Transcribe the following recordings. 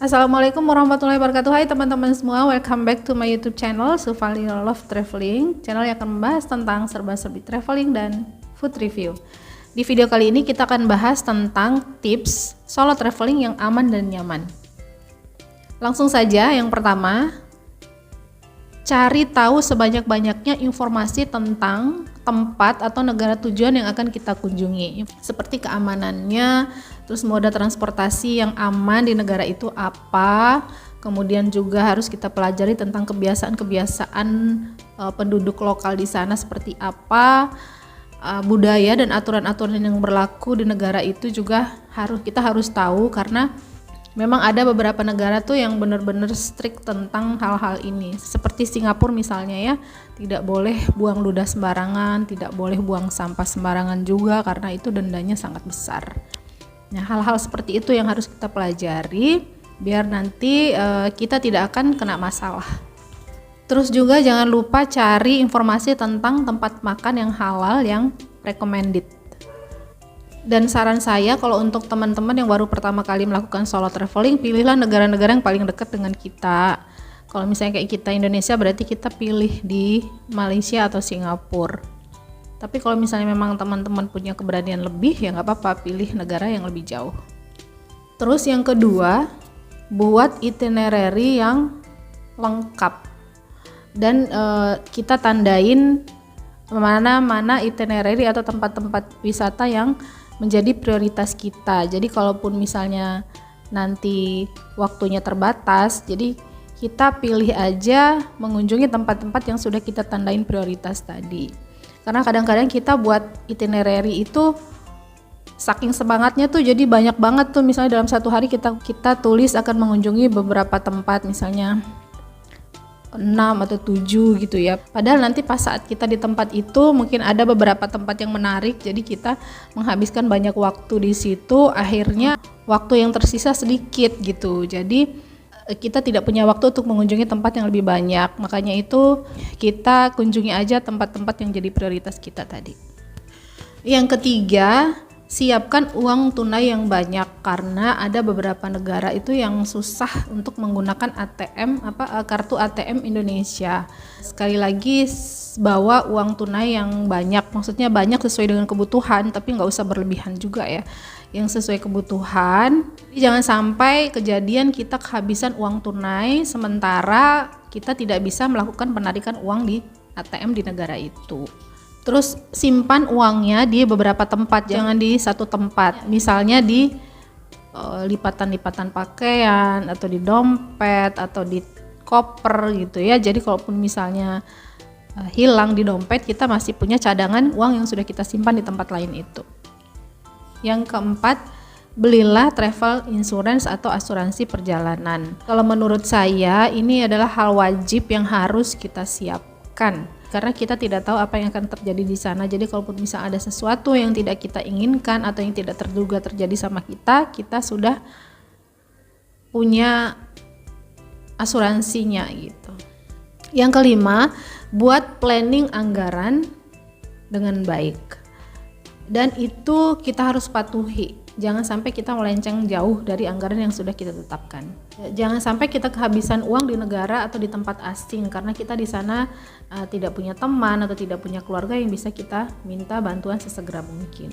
Assalamualaikum warahmatullahi wabarakatuh. Hai teman-teman semua, welcome back to my YouTube channel Sufali Love Traveling, channel yang akan membahas tentang serba-serbi traveling dan food review. Di video kali ini kita akan bahas tentang tips solo traveling yang aman dan nyaman. Langsung saja, yang pertama, cari tahu sebanyak-banyaknya informasi tentang tempat atau negara tujuan yang akan kita kunjungi, seperti keamanannya, terus moda transportasi yang aman di negara itu apa, kemudian juga harus kita pelajari tentang kebiasaan-kebiasaan penduduk lokal di sana seperti apa, budaya dan aturan-aturan yang berlaku di negara itu juga kita harus tahu, karena memang ada beberapa negara tuh yang benar-benar strict tentang hal-hal ini. Seperti Singapura misalnya ya, tidak boleh buang ludah sembarangan, tidak boleh buang sampah sembarangan juga karena itu dendanya sangat besar. Nah, hal-hal seperti itu yang harus kita pelajari biar nanti kita tidak akan kena masalah. Terus juga jangan lupa cari informasi tentang tempat makan yang halal yang recommended. Dan saran saya, kalau untuk teman-teman yang baru pertama kali melakukan solo traveling, pilihlah negara-negara yang paling dekat dengan kita. Kalau misalnya kayak kita Indonesia, berarti kita pilih di Malaysia atau Singapura. Tapi kalau misalnya memang teman-teman punya keberanian lebih, ya nggak apa-apa, pilih negara yang lebih jauh. Terus yang kedua, buat itinerary yang lengkap. Dan kita tandain mana-mana itinerary atau tempat-tempat wisata yang menjadi prioritas kita. Jadi kalaupun misalnya nanti waktunya terbatas, jadi kita pilih aja mengunjungi tempat-tempat yang sudah kita tandain prioritas tadi. Karena kadang-kadang kita buat itinerary itu saking semangatnya tuh jadi banyak banget tuh, misalnya dalam satu hari kita tulis akan mengunjungi beberapa tempat, misalnya 6 atau 7 gitu ya. Padahal nanti pas saat kita di tempat itu mungkin ada beberapa tempat yang menarik, jadi kita menghabiskan banyak waktu di situ, akhirnya waktu yang tersisa sedikit gitu. Jadi kita tidak punya waktu untuk mengunjungi tempat yang lebih banyak. Makanya itu kita kunjungi aja tempat-tempat yang jadi prioritas kita tadi. Yang ketiga, siapkan uang tunai yang banyak, karena ada beberapa negara itu yang susah untuk menggunakan kartu ATM Indonesia. Sekali lagi, bawa uang tunai yang banyak, maksudnya banyak sesuai dengan kebutuhan, tapi nggak usah berlebihan juga ya, yang sesuai kebutuhan. Jangan sampai kejadian kita kehabisan uang tunai sementara kita tidak bisa melakukan penarikan uang di ATM di negara itu. Terus simpan uangnya di beberapa tempat, jangan di satu tempat. Misalnya di lipatan-lipatan pakaian, atau di dompet, atau di koper gitu ya. Jadi kalaupun misalnya hilang di dompet, kita masih punya cadangan uang yang sudah kita simpan di tempat lain itu. Yang keempat, belilah travel insurance atau asuransi perjalanan. Kalau menurut saya ini adalah hal wajib yang harus kita siapkan, karena kita tidak tahu apa yang akan terjadi di sana. Jadi kalaupun misalnya ada sesuatu yang tidak kita inginkan atau yang tidak terduga terjadi sama kita, kita sudah punya asuransinya gitu. Yang kelima, buat planning anggaran dengan baik. Dan itu kita harus patuhi. Jangan sampai kita melenceng jauh dari anggaran yang sudah kita tetapkan. Jangan sampai kita kehabisan uang di negara atau di tempat asing karena kita di sana tidak punya teman atau tidak punya keluarga yang bisa kita minta bantuan sesegera mungkin.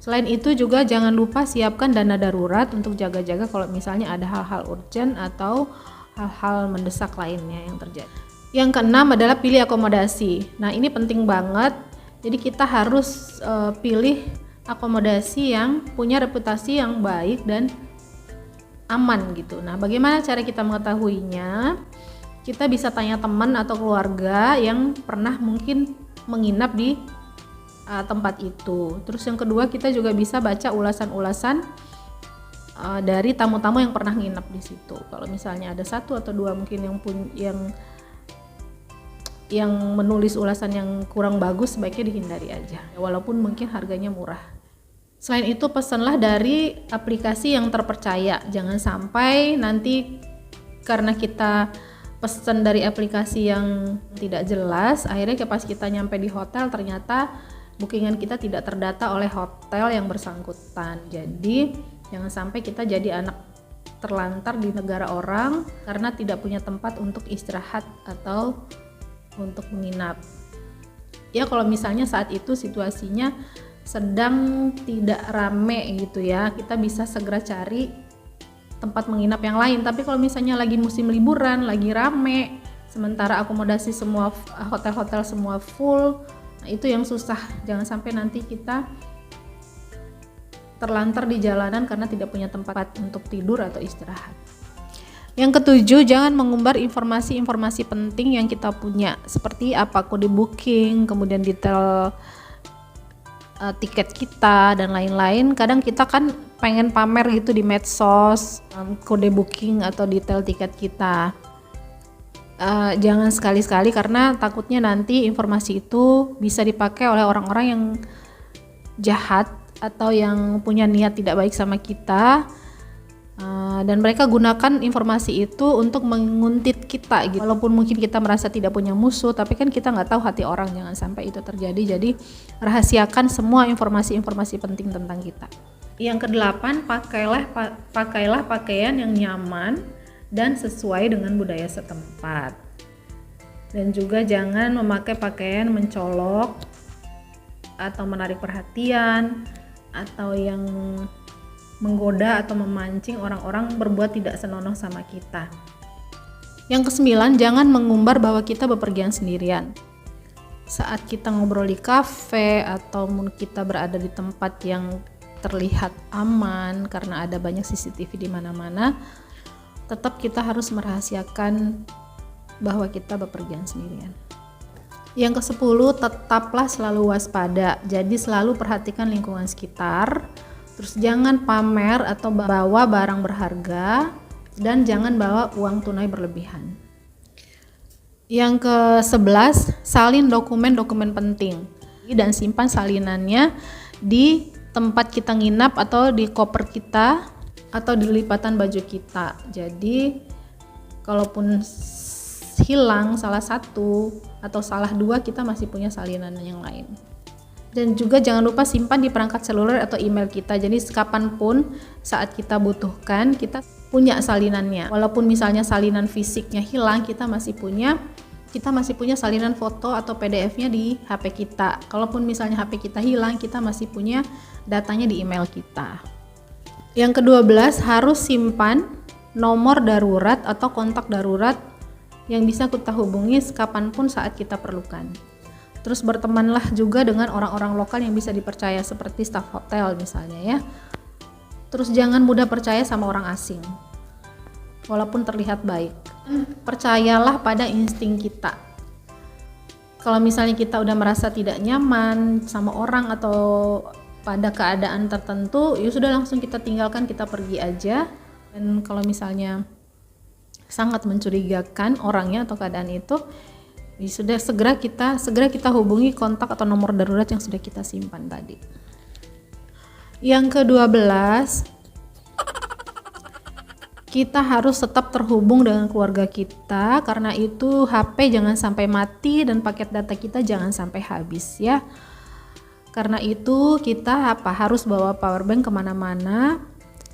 Selain itu juga jangan lupa siapkan dana darurat untuk jaga-jaga kalau misalnya ada hal-hal urgent atau hal-hal mendesak lainnya yang terjadi. Yang keenam adalah pilih akomodasi. Nah, ini penting banget. Jadi kita harus pilih akomodasi yang punya reputasi yang baik dan aman gitu. Nah, bagaimana cara kita mengetahuinya? Kita bisa tanya teman atau keluarga yang pernah mungkin menginap di tempat itu. Terus yang kedua, kita juga bisa baca ulasan-ulasan dari tamu-tamu yang pernah nginap di situ. Kalau misalnya ada satu atau dua mungkin yang menulis ulasan yang kurang bagus, sebaiknya dihindari aja, walaupun mungkin harganya murah. Selain itu, pesanlah dari aplikasi yang terpercaya. Jangan sampai nanti karena kita pesan dari aplikasi yang tidak jelas, akhirnya pas kita nyampe di hotel ternyata bookingan kita tidak terdata oleh hotel yang bersangkutan. Jadi jangan sampai kita jadi anak terlantar di negara orang karena tidak punya tempat untuk istirahat atau untuk menginap. Ya kalau misalnya saat itu situasinya sedang tidak rame gitu ya, kita bisa segera cari tempat menginap yang lain. Tapi kalau misalnya lagi musim liburan, lagi rame, sementara akomodasi semua hotel-hotel semua full, nah itu yang susah. Jangan sampai nanti kita terlantar di jalanan karena tidak punya tempat untuk tidur atau istirahat. Yang ketujuh, jangan mengumbar informasi-informasi penting yang kita punya, seperti apa kode booking, kemudian detail tiket kita dan lain-lain. Kadang kita kan pengen pamer gitu di medsos, kode booking atau detail tiket kita. Jangan sekali-sekali, karena takutnya nanti informasi itu bisa dipakai oleh orang-orang yang jahat atau yang punya niat tidak baik sama kita. Dan mereka gunakan informasi itu untuk menguntit kita gitu. Walaupun mungkin kita merasa tidak punya musuh, tapi kan kita nggak tahu hati orang, jangan sampai itu terjadi. Jadi rahasiakan semua informasi-informasi penting tentang kita. Yang kedelapan, pakailah pakaian yang nyaman dan sesuai dengan budaya setempat. Dan juga jangan memakai pakaian mencolok atau menarik perhatian atau yang menggoda atau memancing orang-orang berbuat tidak senonoh sama kita. Yang kesembilan, jangan mengumbar bahwa kita bepergian sendirian. Saat kita ngobrol di kafe atau kita berada di tempat yang terlihat aman karena ada banyak CCTV di mana-mana, tetap kita harus merahasiakan bahwa kita bepergian sendirian. Yang ke-10, tetaplah selalu waspada. Jadi selalu perhatikan lingkungan sekitar. Terus jangan pamer atau bawa barang berharga, dan jangan bawa uang tunai berlebihan. Yang ke-11, salin dokumen-dokumen penting dan simpan salinannya di tempat kita nginap atau di koper kita atau di lipatan baju kita. Jadi kalaupun hilang salah satu atau salah dua, kita masih punya salinan yang lain. Dan juga jangan lupa simpan di perangkat seluler atau email kita. Jadi kapanpun saat kita butuhkan, kita punya salinannya. Walaupun misalnya salinan fisiknya hilang, kita masih punya salinan foto atau PDF-nya di HP kita. Kalaupun misalnya HP kita hilang, kita masih punya datanya di email kita. Yang ke-12, harus simpan nomor darurat atau kontak darurat yang bisa kita hubungi kapanpun saat kita perlukan. Terus bertemanlah juga dengan orang-orang lokal yang bisa dipercaya, seperti staf hotel misalnya ya. Terus jangan mudah percaya sama orang asing, walaupun terlihat baik. Percayalah pada insting kita. Kalau misalnya kita udah merasa tidak nyaman sama orang atau pada keadaan tertentu, ya sudah langsung kita tinggalkan, kita pergi aja. Dan kalau misalnya sangat mencurigakan orangnya atau keadaan itu, sudah segera kita hubungi kontak atau nomor darurat yang sudah kita simpan tadi. Yang ke-12, kita harus tetap terhubung dengan keluarga kita, karena itu HP jangan sampai mati dan paket data kita jangan sampai habis ya. Karena itu kita harus bawa power bank kemana-mana,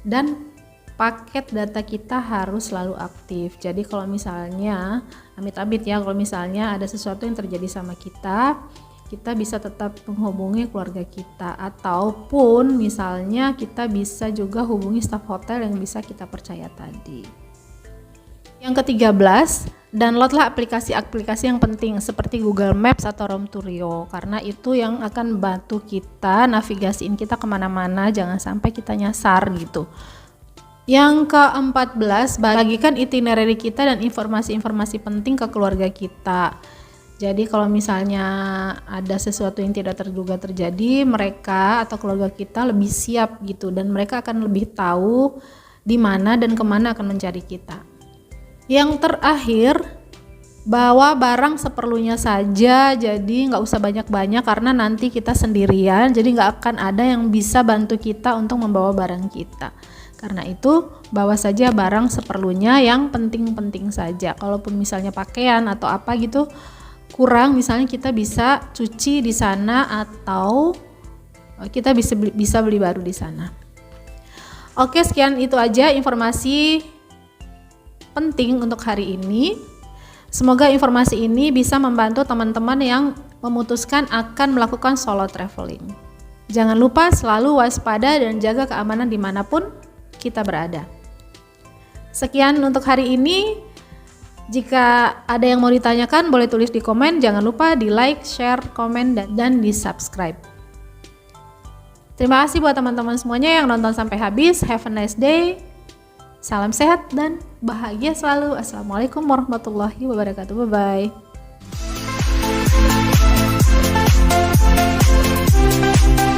dan paket data kita harus selalu aktif. Jadi kalau misalnya amit-amit ya, kalau misalnya ada sesuatu yang terjadi sama kita bisa tetap menghubungi keluarga kita, ataupun misalnya kita bisa juga hubungi staf hotel yang bisa kita percaya tadi. Yang ke-13, downloadlah aplikasi-aplikasi yang penting seperti Google Maps atau Roam to Rio, karena itu yang akan bantu kita navigasiin kita kemana-mana, jangan sampai kita nyasar gitu. Yang ke-14, bagikan itinerary kita dan informasi-informasi penting ke keluarga kita. Jadi kalau misalnya ada sesuatu yang tidak terduga terjadi, mereka atau keluarga kita lebih siap gitu, dan mereka akan lebih tahu di mana dan kemana akan mencari kita. Yang terakhir, bawa barang seperlunya saja, jadi nggak usah banyak-banyak karena nanti kita sendirian, jadi nggak akan ada yang bisa bantu kita untuk membawa barang kita. Karena itu bawa saja barang seperlunya, yang penting-penting saja. Kalaupun misalnya pakaian atau apa gitu kurang, misalnya kita bisa cuci di sana atau kita bisa beli baru di sana. Oke, sekian itu aja informasi penting untuk hari ini. Semoga informasi ini bisa membantu teman-teman yang memutuskan akan melakukan solo traveling. Jangan lupa selalu waspada dan jaga keamanan dimanapun kita berada. Sekian untuk hari ini. Jika ada yang mau ditanyakan boleh tulis di komen. Jangan lupa di like, share, komen, dan di subscribe. Terima kasih buat teman-teman semuanya yang nonton sampai habis. Have a nice day. Salam sehat dan bahagia selalu. Assalamualaikum warahmatullahi wabarakatuh. Bye-bye.